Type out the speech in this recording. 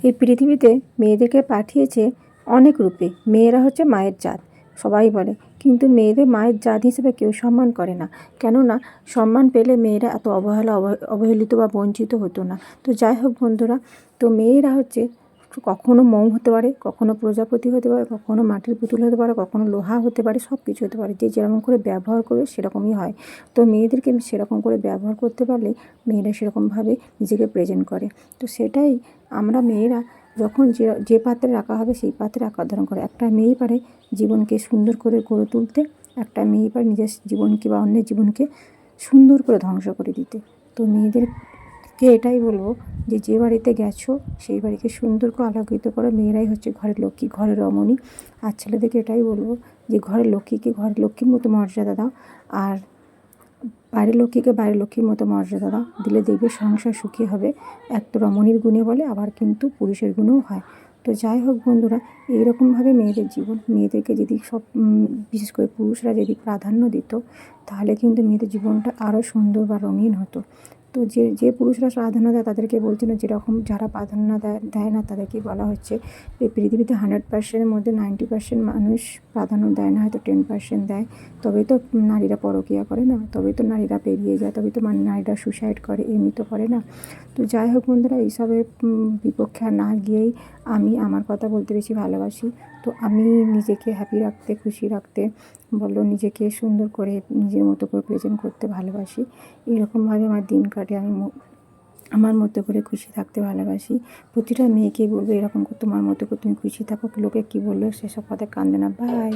এই পৃথিবীতে মেয়েদেরকে পাঠিয়েছে অনেক রূপে। মেয়েরা হচ্ছে মায়ের জাত সবাই বলে, কিন্তু মেয়েদের মায়ের জাত হিসেবে কেউ সম্মান করে না। কেননা সম্মান পেলে মেয়েরা এত অবহেলিত বা বঞ্চিত হতো না। তো যাই হোক বন্ধুরা, তো মেয়েরা হচ্ছে কখনো মোম হতে পারে, কখনো প্রজাপতি হতে পারে, কখনো মাটির পুতুল হতে পারে, কখনো লোহা হতে পারে, সব কিছু হতে পারে। যে যেরকম করে ব্যবহার করবে সেরকমই হয়। তো মেয়েদেরকে সেরকম করে ব্যবহার করতে পারলে মেয়েরা সেরকমভাবে নিজেকে প্রেজেন্ট করে। তো সেটাই আমরা মেয়েরা যখন যে পাত্রে রাখা হবে সেই পাত্রে আকার ধারণ করে। একটা মেয়েই পারে জীবনকে সুন্দর করে গড়ে তুলতে, একটা মেয়েই পারে নিজের জীবনকে বা অন্যের জীবনকে সুন্দর করে ধ্বংস করে দিতে। তো মেয়েদেরকে এটাই বলবো যে যে বাড়িতে গেছো সেই বাড়িকে সুন্দর করে আলোকিত করো। মেয়েরাই হচ্ছে ঘরের লক্ষ্মী, ঘরের রমণী। আর ছেলেদেরকে এটাই বলবো যে ঘরের লক্ষ্মীকে ঘরের লক্ষ্মীর মতো মর্যাদা দাও, আর বাইরের লক্ষ্মীকে বাইরের লক্ষ্মীর মতো মর্যাদা দাও। দিলে দেখবে সংসার সুখী হবে। এক তো রমণীর গুণে বলে, আবার কিন্তু পুরুষের গুণেও হয়। তো যাই হোক বন্ধুরা, এইরকমভাবে মেয়েদের জীবন, মেয়েদেরকে যদি বিশেষ করে পুরুষরা যদি প্রাধান্য দিত, তাহলে কিন্তু মেয়েদের জীবনটা আরও সুন্দর বা রঙিন হতো। তো যে পুরুষরা প্রাধান্য দেয় তাদেরকে বলছি না, যেরকম যারা প্রাধান্য দেয় না তাদেরকেই বলা হচ্ছে। এই পৃথিবীতে 100%-এর মধ্যে 90% মানুষ প্রাধান্য দেয় না, হয়তো 10% দেয়। তবেই তো নারীরা পরকীয়া করে না, তবেই তো নারীরা পেরিয়ে যায়, তবেই তো নারীরা সুসাইড করে, এমনি তো করে না। তো যাই হোক বন্ধুরা, এইসবের বিপক্ষে আর না গিয়েই আমি আমার কথা বলতে বেশি ভালোবাসি। তো আমি নিজেকে হ্যাপি রাখতে, খুশি রাখতে নিজেকে সুন্দর করে নিজের মতো করে প্রেজেন্ট করতে ভালোবাসি। এরকমভাবে আমার দিন কাটে। আমি আমার মতো করে খুশি থাকতে ভালোবাসি। প্রতিটা মেয়েকেই বলবো এরকম করে তোমার মতো করে তুমি খুশি থাকো। লোকে কী বললো সেসব কথা কান দেনা। বাই।